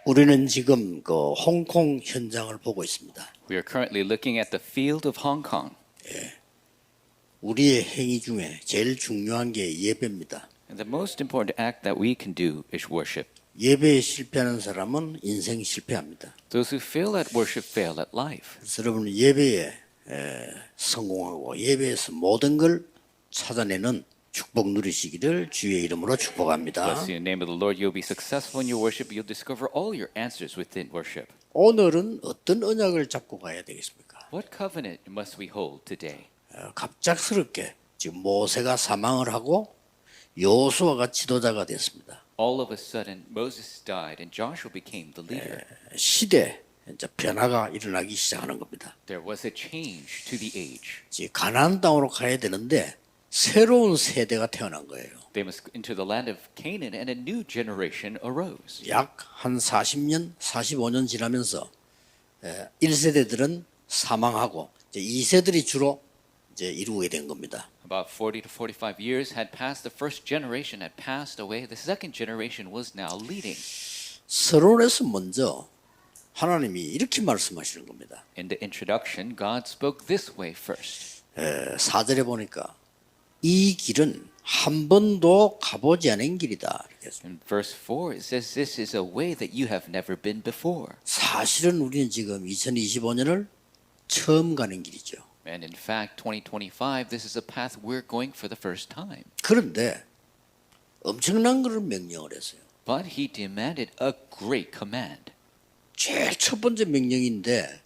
우리는 지금 그 홍콩 현장을 보고 있습니다. We are currently looking at the field of Hong Kong. 우리의 행위 중에 제일 중요한 게 예배입니다. And the most important act that we can do is worship. 예배에 실패하는 사람은 인생 실패합니다. Those who fail at worship fail at life. 그래서 여러분 예배에 성공하고 예배에서 모든 걸 찾아내는 축복 누리시기를 주의 이름으로 축복합니다. Bless you in the name of the Lord. You'll be successful in your worship. You'll discover all your answers within worship. 오늘은 어떤 언약을 잡고 가야 되겠습니까? What covenant must we hold today? 갑작스럽게 지금 모세가 사망을 하고 여호수아가 지도자가 됐습니다. All of a sudden, Moses died and Joshua became the leader. 시대 이제 변화가 일어나기 시작하는 겁니다. There was a change to the age. 이제 가나안 땅으로 가야 되는데 새로운 세대가 태어난 거예요. They must into the land of Canaan, and a new generation arose. 약 한 40년, 45년 지나면서 1세대들은 사망하고 이제 2세들이 주로 이제 이루게 된 겁니다. About 40 to 45 years had passed. The first generation had passed away. The second generation was now leading. 서론에서 먼저 하나님이 이렇게 말씀하시는 겁니다. In the introduction, God spoke this way first. 4절에 보니까 이 길은 한 번도 가보지 않은 길이다. 이렇게 했습니다. In verse 4, it says, This is a way that you have never been before. 사실은 우리는 지금 2025년을 처음 가는 길이죠. And in fact, 2025, this is a path we're going for the first time. 그런데 엄청난 것을 명령을 했어요. But he demanded a great command. 제일 첫 번째 명령인데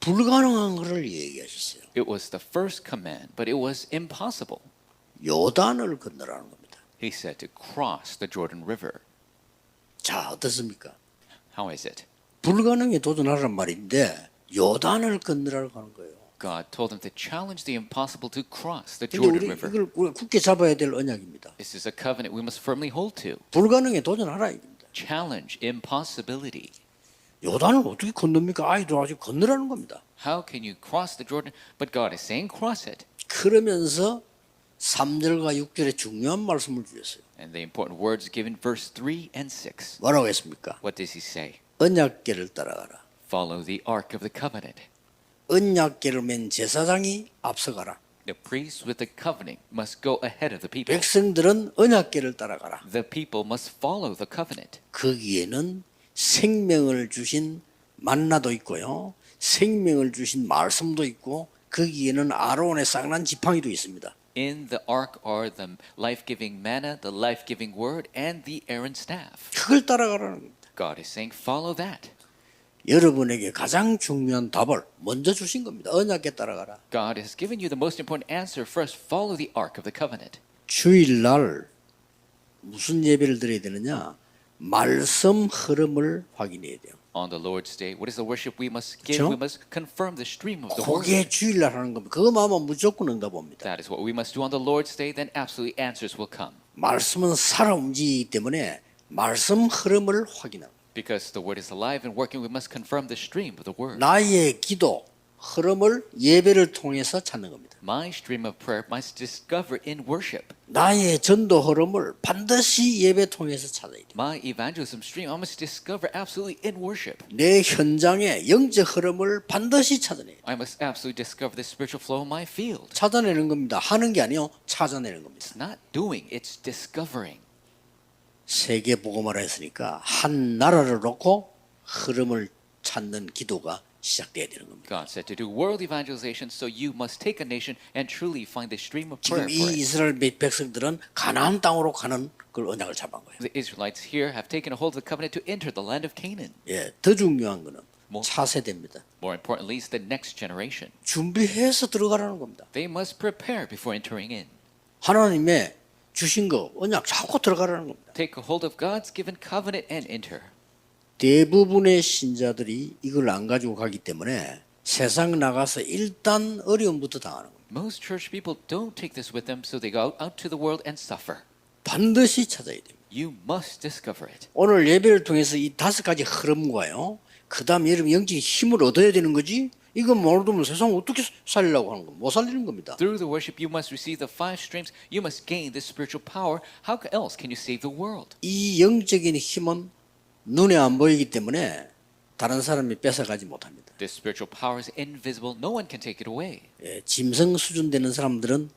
불가능한 것을 얘기하셨어요. It was the first command, but it was impossible. 요단을 건너라는 겁니다. He said to cross the Jordan River. 자, 어떻습니까? How is it? 불가능에 도전하란 말인데 요단을 건너라고 하는 거예요. God told him to challenge the impossible to cross the 근데 Jordan 우리 River. 이걸 우리가 굳게 잡아야 될 언약입니다. This is a covenant we must firmly hold to. 불가능에 도전하라 이겁니다. Challenge impossibility. 요단을 어떻게 건넙니까? 아이도 아직 건너라는 겁니다. How can you cross the Jordan? But God is saying, cross it. 그러면서 3절과 6절에 중요한 말씀을 주셨어요. And the important words given verse 3 and 6. 뭐라고 했습니까? What does he say? 언약궤를 따라가라. Follow the ark of the covenant. 언약궤를 맨 제사장이 앞서가라. The priests with the covenant must go ahead of the people. 백성들은 언약궤를 따라가라. The people must follow the covenant. 거기에는 생명을 주신 만나도 있고요. 생명을 주신 말씀도 있고 거기에는 아론의 쌍난 지팡이도 있습니다. In the ark are the life-giving manna, the life-giving word, and the Aaron staff. 그걸 따라가라는 겁니다. God is saying, follow that. 여러분에게 가장 중요한 답을 먼저 주신 겁니다. 언약궤 따라가라. God has given you the most important answer. First, follow the ark of the covenant. 주일날 무슨 예배를 드려야 되느냐? 말씀 흐름을 확인해야 돼요. On the Lord's day, what is the worship we must give? 그렇죠? We must confirm the stream of the word. 그게 주일날 하는 겁니다. 그거만 하면 무조건 응답 옵니다. That is what we must do on the Lord's day. Then absolutely answers will come. 말씀은 살아 움직이기 때문에 말씀 흐름을 확인합니다. Because the word is alive and working, we must confirm the stream of the word. 나의 기도 흐름을 예배를 통해서 찾는 겁니다. My stream of prayer must discover in worship. 나의 전도 흐름을 반드시 예배 통해서 찾아야 돼요. My evangelism stream I must discover absolutely in worship. 내 현장의 영적 흐름을 반드시 찾아내요. I must absolutely discover the spiritual flow of my field. 찾아내는 겁니다. 하는 게 아니요. 찾아내는 겁니다. It's not doing, it's discovering. 세계 복음화라 했으니까 한 나라를 놓고 흐름을 찾는 기도가 시작돼야 되는 겁니다. God said to do world evangelization, so you must take a nation and truly find the stream of prayer 지금 for 이 it. 이스라엘 백성들은 가나안 땅으로 가는 그 언약을 잡은 거예요. The Israelites here have taken a hold of the covenant to enter the land of Canaan. 예, 더 중요한 거는 뭐? 차세대입니다. More importantly, is the next generation. 준비해서 들어가라는 겁니다. They must prepare before entering in. 하나님의 주신 거 언약 잡고 들어가라는 겁니다. Take a hold of God's given covenant and enter. 대부분의 신자들이 이걸 안 가지고 가기 때문에 세상 나가서 일단 어려움부터 당하는 겁니다. Most church people don't take this with them, so they go out to the world and suffer. 반드시 찾아야 됩니다. You must discover it. 오늘 예배를 통해서 이 5가지 흐름과요. 그 다음에 여러분 영적인 힘을 얻어야 되는 거지. 이거 모르면 세상 어떻게 살리려고 하는 거? 못 살리는 겁니다. Through the worship, you must receive the 5 streams. You must gain this spiritual power. How else can you save the world? 이 영적인 힘은 눈에 안 보이기 때문에 다른 사람이 뺏어가지 못합니다. This spiritual power is invisible. No one can take it away. 예, 짐승 수준 되는 사람들은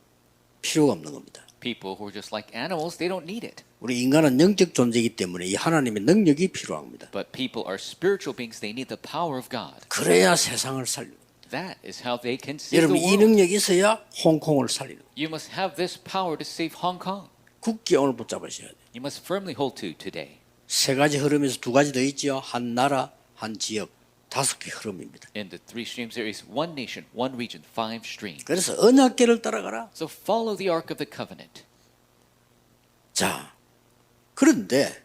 필요가 없는 겁니다. People who are just like animals, they don't need it. 우리 인간은 영적 존재이기 때문에 이 하나님의 능력이 필요합니다. But people are spiritual beings. They need the power of God. 그래야 세상을 살리는 겁니다. That is how they can save the 여러분 이 world. 능력이 있어야 홍콩을 살리는 겁니다. You must have this power to save Hong Kong. 굳게 오늘 붙잡으셔야 돼요. You must firmly hold to today. 세 가지 흐름에서 두 가지 더 있죠. 한 나라, 한 지역, 다섯 개 흐름입니다. In the three streams, there is one nation, one region, 5 streams. 그래서 언약궤를 따라가라. So follow the Ark of the Covenant. 자, 그런데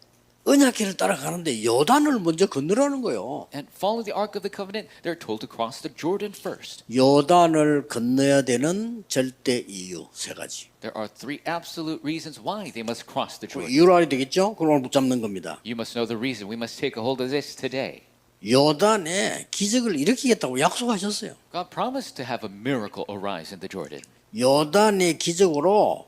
언약궤를 따라가는데 요단을 먼저 건너라는 거예요. And follow the Ark of the Covenant, they're told to cross the Jordan first. 요단을 건너야 되는 절대 이유 세 가지. There are 3 absolute reasons why they must cross the Jordan. 이유로 알아야 되겠죠? 그걸 오늘 붙잡는 겁니다. You must know the reason. We must take a hold of this today. 요단에 기적을 일으키겠다고 약속하셨어요. God promised to have a miracle arise in the Jordan. 요단의 기적으로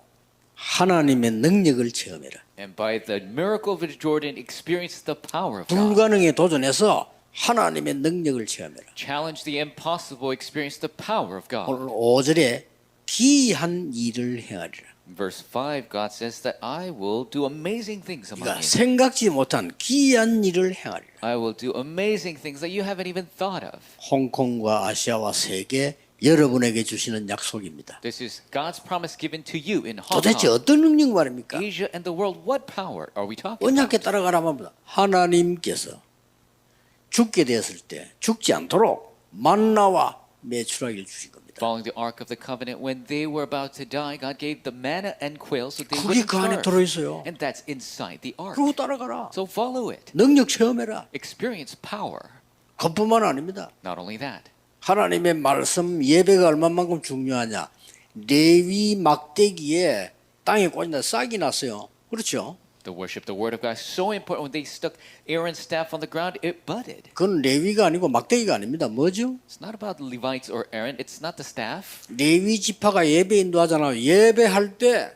하나님의 능력을 체험해라. And by the miracle of the Jordan, experience the power of God. 불가능에 도전해서 하나님의 능력을 체험해라. Challenge the impossible, experience the power of God. 오늘 5절에 기이한 일을 행하리라. In verse 5, God says that I will do amazing things among 그러니까 you. 생각지 못한 기이한 일을 행하리라. I will do amazing things that you haven't even thought of. 홍콩과 아시아와 세계 여러분에게 주시는 약속입니다. This is God's promise given to you in Hong 도대체 Kong, 어떤 능력 말입니까? Asia, and the world. What power are we talking 언약에 about? 따라가라면 하나님께서 죽게 되었을 때 죽지 않도록 만나와 메추라기를 주신 겁니다. Following the Ark of the Covenant, when they were about to die, God gave the manna and quail so they 그게 wouldn't 그 안에 starve. 들어있어요. And that's inside the Ark. 그러고 따라가라. So follow it. 능력 체험해라. Experience power. 그뿐만 아닙니다. Not only that, 하나님의 말씀 예배가 얼마만큼 중요하냐. 레위 막대기에 땅에 꽂는다 싹이 났어요. 그렇죠? the worship, the word of God is so important. When they stuck Aaron's staff on the ground, it budded. 그건 레위가 아니고 막대기가 아닙니다. 뭐죠? It's not about the Levites or Aaron. It's not the staff. 레위 지파가 예배 인도하잖아요. 예배할 때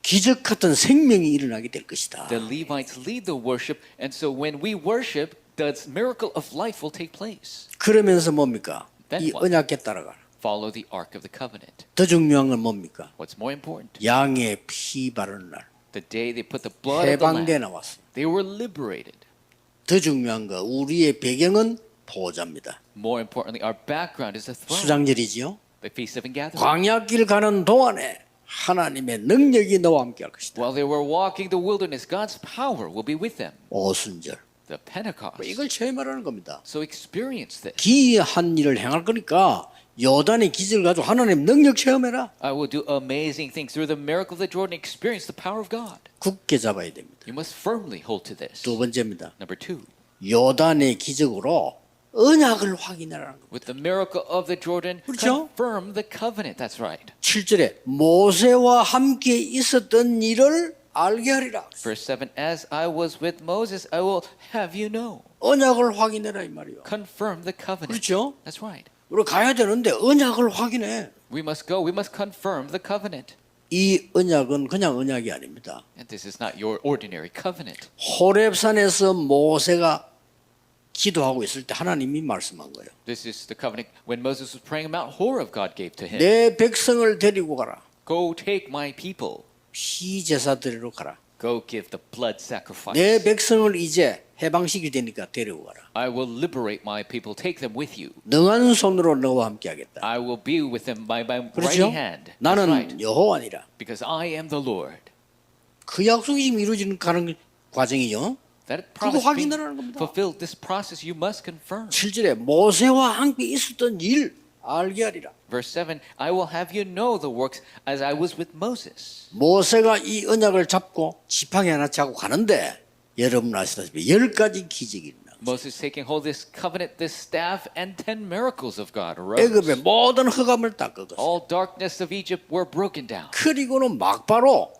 기적 같은 생명이 일어나게 될 것이다. The Levites lead the worship, and so when we worship, the miracle of life will take place. 그러면서 뭡니까? Then 이 what? 언약궤 따라가라. Follow the Ark of the Covenant. 더 중요한 건 뭡니까? What's more important? 양의 피 바르는 날. The day they put the blood of the 해방돼 lamb, 나왔어요. they were liberated. 더 중요한 거 우리의 배경은 보호자입니다. More importantly, our background is the throne, 수장절이지요. the Feast of Ingathering. 광야길 가는 동안에 하나님의 능력이 너와 함께 할 것이다. While they were walking the wilderness, God's power will be with them. 오순절. The Pentecost. 이걸 체험하라는 겁니다. So experience this. 기이한 일을 행할 거니까 요단의 기적을 가지고 하나님 능력 체험해라. I will do amazing things through the miracle of the Jordan. Experience the power of God. 굳게 잡아야 됩니다. You must firmly hold to this. 두 번째입니다. Number 2, 요단의 기적으로 언약을 확인하라는 겁니다. with the miracle of the Jordan, 그렇죠? confirm the covenant. That's right. 7절에 모세와 함께 있었던 일을 알게 하리라. Verse 7, as I was with Moses, I will have you know. 언약을 확인해라 이 말이요. Confirm the covenant. 그렇죠? That's right. 우리 가야 되는데 언약을 확인해. We must go. We must confirm the covenant. 이 언약은 그냥 언약이 아닙니다. And this is not your ordinary covenant. 호렙산에서 모세가 기도하고 있을 때 하나님이 말씀한 거예요. This is the covenant when Moses was praying about Horeb, God gave to him. 내 백성을 데리고 가라. Go take my people. 피 제사 드리러 가라. Go give the blood sacrifice. 내 백성을 이제 해방시킬 테니까 데리고 가라. I will liberate my people. Take them with you. 능한 손으로 너와 함께 하겠다. I will be with them by my 그렇죠? right hand. That's 나는 right. 여호와니라. Because I am the Lord. 그 약속이 지금 이루어지는 가는 과정이죠. That 그거 promise being 확인하라는 겁니다. fulfilled. This process you must confirm. 7절에 모세와 함께 있었던 일 알게 하리라. Verse 7, I will have you know the works as I was with Moses. 모세가 이 언약을 잡고 지팡이 하나 차고 가는데 여러분 아시다시피 10가지 기적이 일어나. Moses taking hold of this covenant, this staff, and 10 miracles of God 애굽의 arose. 모든 흑암을 다 꺾었어요. All darkness of Egypt were broken down. 그리고는 막바로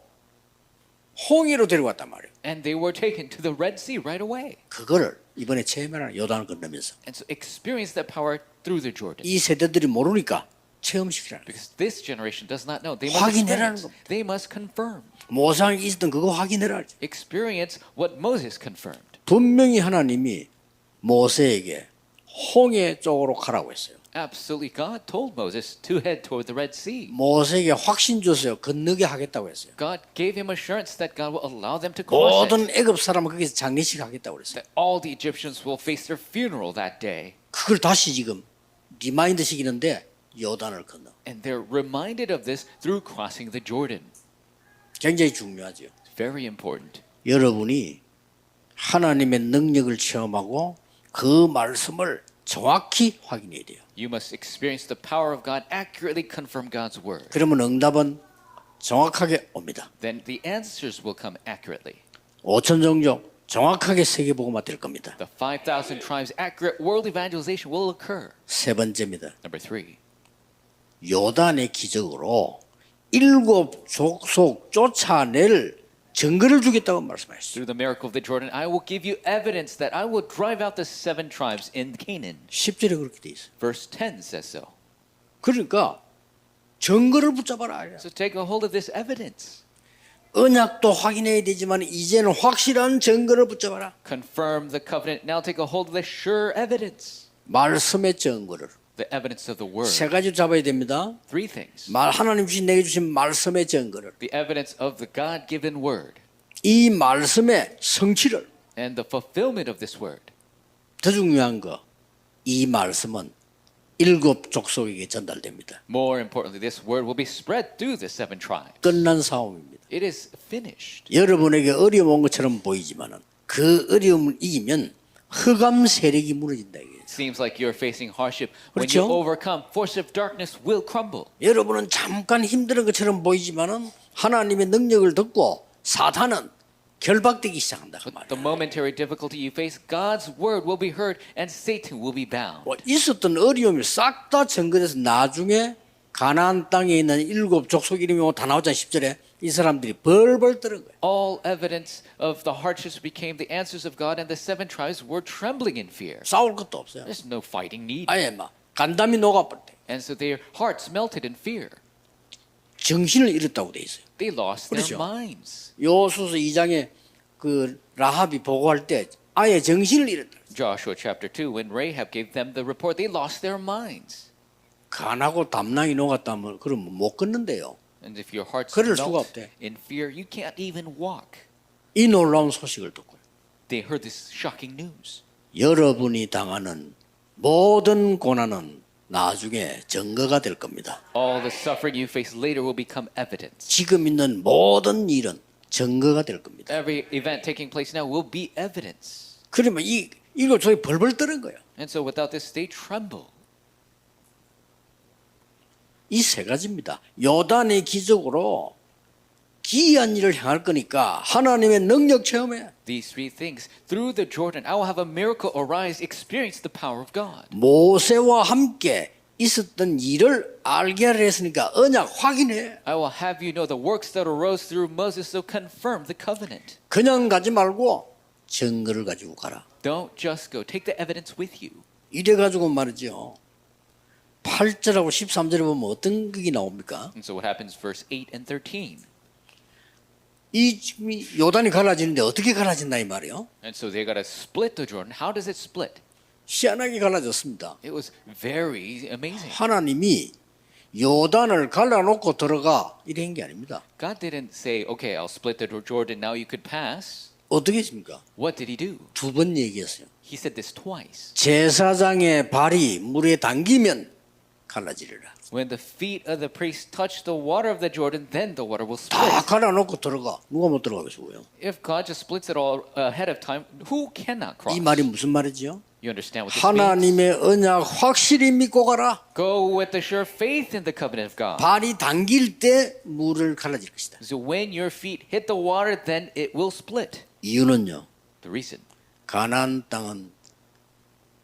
홍해로 데려갔단 말이에요. And they were taken to the Red Sea right away. 그거를 이번에 체험하라. 요단을 건너면서. And so experience that power through the Jordan. 이 세대들이 모르니까 체험시키라는 거예요. Because this generation does not know. They must 확인해라는 experience. They must confirm. 모세가 있었던 그거 확인해라. Experience what Moses confirmed. 분명히 하나님이 모세에게 홍해 쪽으로 가라고 했어요. Absolutely, God told Moses to head toward the Red Sea. 모세에게 확신 줬어요. 건너게 하겠다고 했어요. God gave him assurance that God will allow them to cross it. 모든 애굽 사람은 거기서 장례식 하겠다고 그랬어요. That all the Egyptians will face their funeral that day. 그걸 다시 지금 리마인드 시키는데 요단을 건너. And they're reminded of this through crossing the Jordan. 굉장히 중요하죠. It's very important. 여러분이 하나님의 능력을 체험하고 그 말씀을 정확히 확인해야 돼요. You must experience the power of God, accurately confirm God's word. 그러면 응답은 정확하게 옵니다. Then the answers will come accurately. 5천 종족 정확하게 세계복음화 될 겁니다. The 5,000 tribes accurate world evangelization will occur. 세 번째입니다. Number 3. 요단의 기적으로 7 족속 쫓아낼 증거를 주겠다고 말씀하셨어요. Through the miracle of the Jordan, I will give you evidence that I will drive out the 7 tribes in Canaan. 10절에 그렇게 돼 있어요. Verse 10 says so. 그러니까 증거를 붙잡아라. So take a hold of this evidence. 언약도 확인해야 되지만 이제는 확실한 증거를 붙잡아라. Confirm the covenant. Now take a hold of the sure evidence. 말씀의 증거를 The evidence of the word. 세 가지 잡아야 됩니다. 3 things. 하나님 주신 내게 주신 말씀의 증거를, The evidence of the God-given word 이 말씀의 성취를, and the fulfillment of this word. 더 중요한 거, 이 말씀은 7 족속에게 전달됩니다. More importantly, this word will be spread through the 7 tribes. 끝난 싸움입니다. It is finished. 여러분에게 어려움 온 것처럼 보이지만은 그 어려움을 이기면 흑암 세력이 무너진다 이게. It seems like you're facing hardship. When you 그렇죠? overcome, force of darkness will crumble. 여러분은 잠깐 힘든 것처럼 보이지만은 하나님의 능력을 듣고 사탄은 결박되기 시작한다 그 The 말이야. momentary difficulty you face, God's word will be heard and Satan will be bound. 있었던 어려움이 싹 다 전거돼서 나중에 가나안 땅에 있는 7 족속 이름이 다 나오잖아 10절에. 이 사람들이 벌벌 떠는 거예요. All evidence of the hardships became the answers of God, and the 7 tribes were trembling in fear. 싸울 것도 없어요. There's no fighting need. 아예 막 간담이 녹아버렸대. And so their hearts melted in fear. 정신을 잃었다고 돼 있어요. They lost 그렇죠. their minds. 요수서 2장에 그 라합이 보고할 때 아예 정신을 잃었다. Joshua chapter 2, when Rahab gave them the report, they lost their minds. 간하고 담낭이 녹았다면 그러면 못 걷는데요. And if your hearts 걸을 수가 melt 없대. in fear, you can't even walk. 이 놀라운 소식을 듣고요. They heard this shocking news. 여러분이 당하는 모든 고난은 나중에 증거가 될 겁니다. All the suffering you face later will become evidence. 지금 있는 모든 일은 증거가 될 겁니다. Every event taking place now will be evidence. 그러면 이거 저희 벌벌 떠는 거예요. And so without this, they tremble. 이 세 가지입니다. 요단의 기적으로 기이한 일을 향할 거니까 하나님의 능력 체험해. These 3 things. Through the Jordan, I will have a miracle arise, experience the power of God. 모세와 함께 있었던 일을 알게 하려 했으니까 언약 확인해. I will have you know the works that arose through Moses, so confirm the covenant. 그냥 가지 말고 증거를 가지고 가라. Don't just go. Take the evidence with you. 이래 가지고 말이죠. 8절하고 13절에 보면 어떤 극이 나옵니까? And so what happens verse 8 and 13? 이 요단이 갈라지는데 어떻게 갈라진다 이 말이에요? And so they got to split the Jordan. How does it split? 희한하게 갈라졌습니다. It was very amazing. 하나님이 요단을 갈라놓고 들어가 이런 게 아닙니다. God didn't say, okay, I'll split the Jordan, now you could pass. 어떻게 했습니까? What did he do? 2번 얘기했어요. He said this twice. 제사장의 발이 물에 담기면 갈라지리라. When the feet of the priest touch the water of the Jordan, then the water will 다 split. 갈아놓고 들어가. 누가 못 들어가겠어요? If God just splits it all ahead of time, who cannot cross? 이 말이 무슨 말이지요? You understand what this means? 하나님의 언약 확실히 믿고 가라. Go with the sure faith in the covenant of God. 발이 당길 때 물을 갈라질 것이다. So when your feet hit the water, then it will split. 이유는요. The reason. 가나안 땅은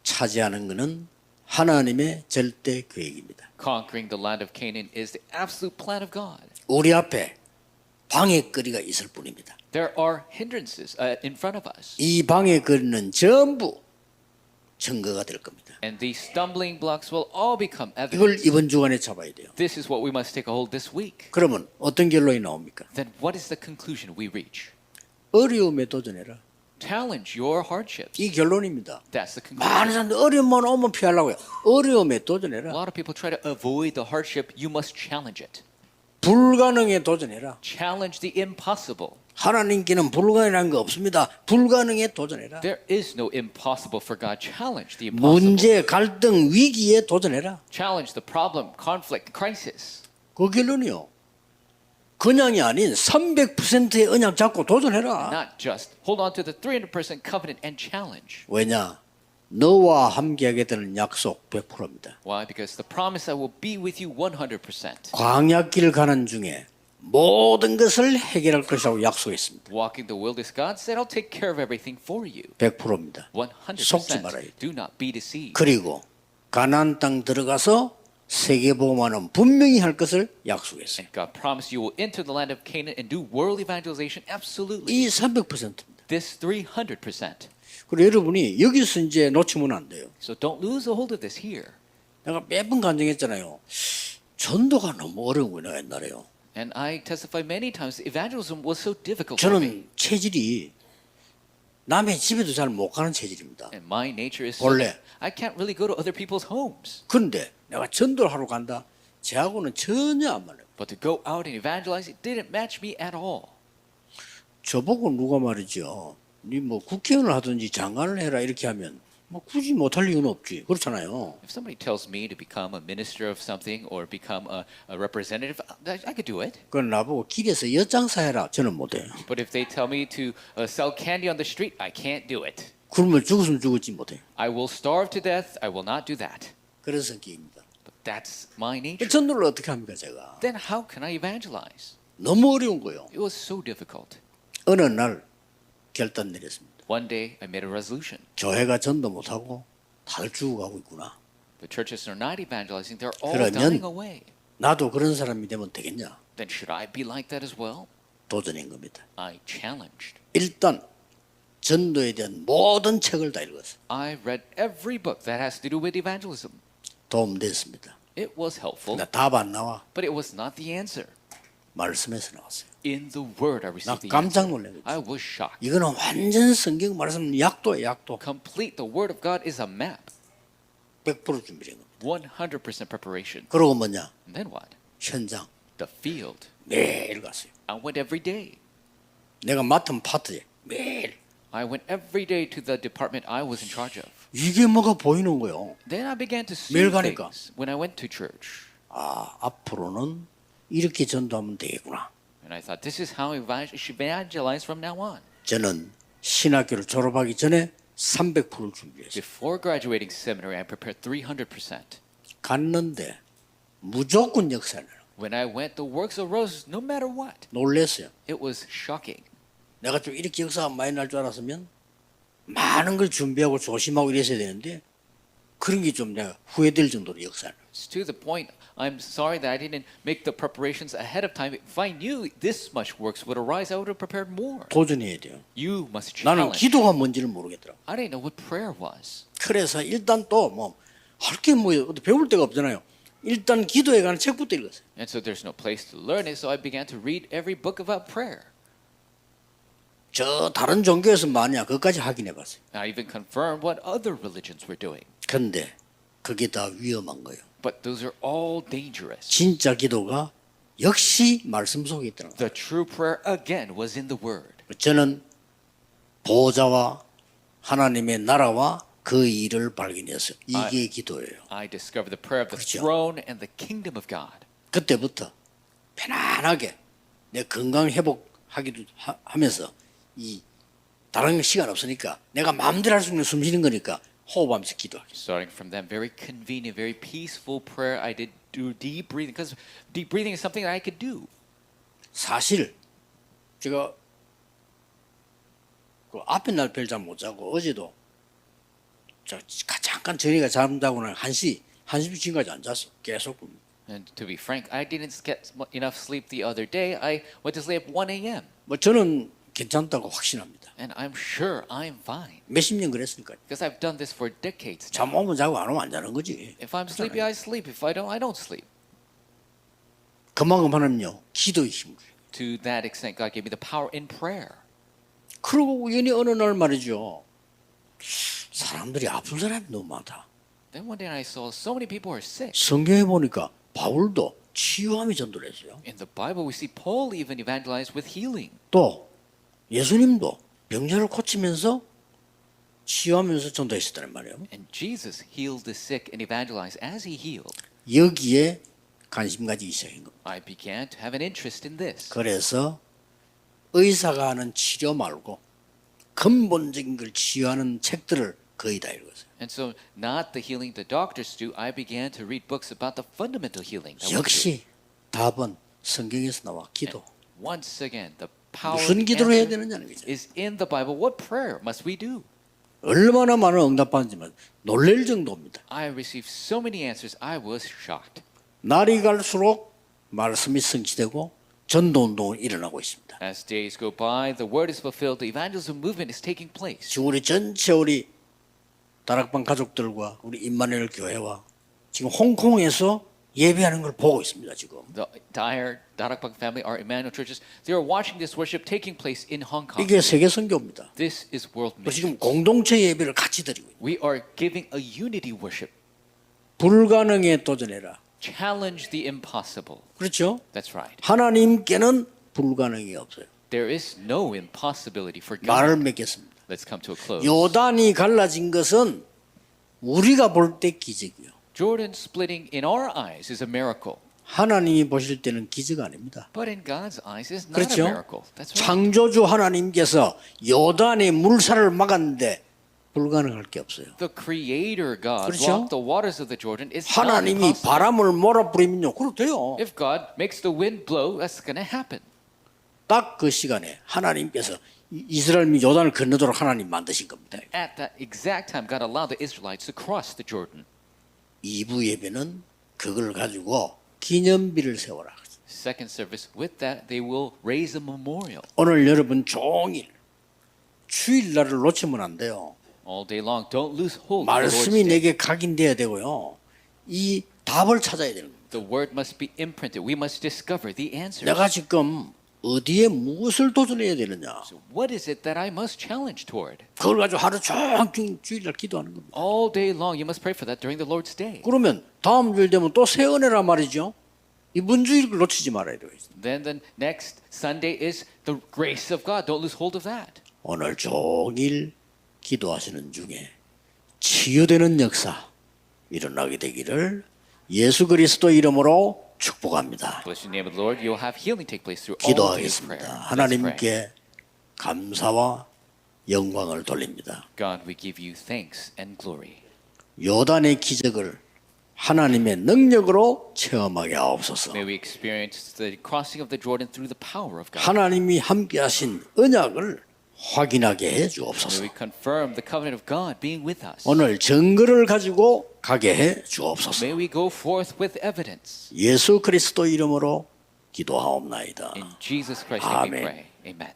차지하는 것은 하나님의 절대 계획입니다. Conquering the land of Canaan is the absolute plan of God. 우리 앞에 방해거리가 있을 뿐입니다. There are hindrances in front of us. 이 방해거리는 전부 증거가 될 겁니다. And these stumbling blocks will all become 이걸 evidence. 이번 주간에 잡아야 돼요. This is what we must take a hold this week. 그러면 어떤 결론이 나옵니까? Then what is the conclusion we reach? 어려움에 도전해라. Challenge your hardships. 이 결론입니다. That's the conclusion. 많은 사람들 어려움만 오면 피하려고요. 어려움에 A 도전해라. lot of people try to avoid the hardship. You must challenge it. 불가능에 도전해라. Challenge the impossible. 하나님께는 불가능한 거 없습니다. 불가능에 도전해라. There is no impossible for God. Challenge the impossible. 문제, 갈등, 위기에 도전해라. Challenge the problem, conflict, crisis. 그 결론이요. 그냥이 아닌 300%의 언약 잡고 도전해라. Not just hold on to the 300% covenant and challenge. 왜냐? 너와 함께하게 되는 약속 100%입니다. Why? Because the promise I will be with you 100%. 광야길 가는 중에 모든 것을 해결할 것이라고 약속했습니다. Walking the wilderness, God said, I'll take care of everything for you. 100%입니다. 속지 100%. 말아야 돼. Do not be deceived. 그리고 가나안 땅 들어가서 세계복음화는 분명히 할 것을 약속했어요. And God promised you will enter the land of Canaan and do world evangelization. Absolutely. 이 300%입니다. This 300%. 그리고 여러분이 여기서 이제 놓치면 안 돼요. So don't lose a hold of this here. 내가 매번 간증했잖아요. 전도가 너무 어려운 거예요, 옛날에요. And I testify many times evangelism was so difficult for me. 저는 체질이 남의 집에도 잘 못 가는 체질입니다. And my nature is 원래. I can't really go to other people's homes. 그런데 내가 전도를 하러 간다. 쟤하고는 전혀 안 맞아요. But to go out and evangelize, it didn't match me at all. 저보고 누가 말이죠. 니 뭐 국회의원을 하든지 장관을 해라 이렇게 하면 뭐 굳이 못할 이유는 없지. 그렇잖아요. If somebody tells me to become a minister of something or become a representative, I could do it. 그건 나보고 길에서 엿장사해라. 저는 못해요. But if they tell me to sell candy on the street, I can't do it. 굶으면 죽었으면 죽었지 못해요. I will starve to death. I will not do that. 그런 성격입니다. But that's my nature. 전도를 어떻게 합니까 제가? Then how can I evangelize? 너무 어려운 거예요. It was so difficult. 어느 날 결단 내렸습니다. One day, I made a resolution. 교회가 전도 못하고 다들 죽어가고 있구나. The churches are not evangelizing. They're all 그러면 dying away. 나도 그런 사람이 되면 되겠냐? Then should I be like that as well? 도전인 겁니다. I challenged. 일단 전도에 대한 모든 책을 다 읽었어요. I read every book that has to do with evangelism. 도움됐습니다. It was helpful, 나 답 안 나와. but it was not the answer. 말씀에서 나왔어요. In the Word, I 나 received the 깜짝 answer. 놀래요. I was shocked. 이거는 완전 성경 말씀 약도예요, 약도. Complete, the Word of God is a map. 100% 준비된 겁니다. 100% preparation. 그러고 뭐냐? And then what? 현장 The field. 매일 갔어요. I went every day. 내가 맡은 파트에 매일. I went every day to the department I was in charge of. 이게 뭐가 보이는 거예요. Then I began to see 매일 가니까. things when I went to church. 아, 앞으로는 이렇게 전도하면 되겠구나. And I thought, this is how I should evangelize from now on. 저는 신학교를 졸업하기 전에 300%를 준비했어요. Before graduating seminary, I prepared 300%. 갔는데 무조건 역사를 When I went, the works arose no matter what. 놀랬어요. It was shocking. 내가 좀 이렇게 역사가 많이 날 줄 알았으면 많은 걸 준비하고 조심하고 이랬어야 되는데 그런 게 좀 내가 후회될 정도로 역사를. It's to the point, I'm sorry that I didn't make the preparations ahead of time. If I knew this much works would arise, I would have prepared more. 도전해야 돼요. You must 나는 challenge. 기도가 뭔지를 모르겠더라고. I didn't know what prayer was. 그래서 일단 또 뭐 할 게 뭐 배울 데가 없잖아요. 일단 기도에 관한 책부터 읽었어요. And so there's no place to learn it, so I began to read every book about prayer. 저 다른 종교에서 뭐하냐 그것까지 확인해 봤어요. I even confirmed what other religions were doing. 근데 그게 다 위험한 거예요. But those are all dangerous. 진짜 기도가 역시 말씀 속에 있더라고요. The true prayer again was in the Word. 저는 보호자와 하나님의 나라와 그 일을 발견했어요. 이게 기도예요. I discovered the prayer of the 그렇죠. throne and the kingdom of God. 그때부터 편안하게 내 건강 회복하기도 하면서 이 다른 시간 없으니까 내가 마음대로 할 수 있는 숨 쉬는 거니까 호흡하면서 기도하기. Starting from that very convenient, very peaceful prayer, I did do deep breathing because deep breathing is something that I could do. 사실 제가 그 앞에 날 별 잘 못 자고 어제도 잠깐 저녁에 잠자고는 1시 지금까지 안 잤어. 계속. And to be frank, I didn't get enough sleep the other day. I went to sleep at 1 a.m. 뭐 저는 괜찮다고 확신합니다. And I'm sure I'm fine 몇십 년 그랬으니까. because I've done this for decades now. 잠 오면 자고 안 오면 안 자는 거지. If I'm sleepy, I sleep. If I don't sleep. 그만큼 하나님요 기도의 힘을. To that extent, God gave me the power in prayer. 그러고 우연히 어느 날 말이죠. 사람들이 아픈 사람이 너무 많다. Then one day I saw so many people are sick. 성경에 보니까 바울도 치유함이 전도를 했어요. In the Bible, we see Paul even evangelize with healing. 또 예수님도 병자를 고치면서 치유하면서 전도했었다는 말이에요. And Jesus healed the sick and evangelized as he healed. 여기에 관심 가지기 시작한 겁니다. I began to have an interest in this. 그래서 의사가 하는 치료 말고 근본적인 걸 치유하는 책들을 거의 다 읽었어요. And so, not the healing the doctors do, I began to read books about the fundamental healing. that we do. 역시 답은 성경에서 나와 기도. Once again, the power 무슨 of the 기도를 해야 answer 되느냐는 거죠. is in the Bible. What prayer must we do? 얼마나 많은 응답받는지만 놀랄 정도입니다. I received so many answers, I was shocked. 날이 갈수록 말씀이 성취되고 전도운동은 일어나고 있습니다. As days go by, the word is fulfilled, the evangelism movement is taking place. 지금 우리 전체 우리 다락방 가족들과 우리 임마누엘 교회와 지금 홍콩에서 예배하는 걸 보고 있습니다. 지금 The entire Darakbang family, our Emmanuel churches, they are watching this worship taking place in Hong Kong. 이게 세계 선교입니다. This is world 또 지금 mission. 공동체 예배를 같이 드리고 있습니다. We are giving a unity worship. 불가능에 도전해라. Challenge the impossible. 그렇죠? That's right. 하나님께는 불가능이 없어요. There is no impossibility for 말을 God. 맺겠습니다. Let's come to a close. 요단이 갈라진 것은 우리가 볼 때 기적이요. Jordan splitting in our eyes is a miracle. 하나님이 보실 때는 기적 아닙니다. But in God's eyes, it's not 그렇죠? a miracle. That's right. 창조주 하나님께서 요단의 물살을 막았는데 불가능할 게 없어요. The Creator God 그렇죠? blocked the waters of the Jordan. It's not 하나님이 impossible. 바람을 몰아뿌리면요. 그렇도 돼요. If God makes the wind blow, that's going to happen. 딱 그 시간에 하나님께서 이스라엘이 요단을 건너도록 하나님 만드신 겁니다. At that exact time, God allowed the Israelites to cross the Jordan. 2부 예배는 그걸 가지고 기념비를 세워라. Second service, with that, they will raise a memorial. 오늘 여러분 종일 주일날을 놓치면 안 돼요. All day long, don't lose hold of the Lord's 말씀이 day. 내게 각인돼야 되고요. 이 답을 찾아야 되는 겁니다. The word must be imprinted. We must discover the answers. 내가 지금 어디에 무엇을 도전해야 되느냐. So what is it that I must challenge toward? 그걸 가지고 하루 종일 주일날 기도하는 겁니다. All day long, you must pray for that during the Lord's day. 그러면 다음 주일 되면 또 새 은혜란 말이죠. 이번 주일을 놓치지 말아야 돼요. Then the next Sunday is the grace of God. Don't lose hold of that. 오늘 종일 기도하시는 중에 치유되는 역사 일어나게 되기를 예수 그리스도 이름으로 축복합니다. Bless the name of the Lord. You'll have healing take place through all days prayer. 기도하겠습니다. Let's pray. 하나님께 감사와 영광을 돌립니다. God, we give you thanks and glory. 요단의 기적을 하나님의 능력으로 체험하게 하옵소서. May we experience the crossing of the Jordan through the power of God. 하나님이 함께하신 언약을 확인하게 해 May 주옵소서. we confirm the covenant of God being with us. 오늘 증거를 가지고 가게 해 주옵소서. May we go forth with evidence. 예수 그리스도 이름으로 기도하옵나이다. In Jesus Christ's name we Amen. pray. Amen.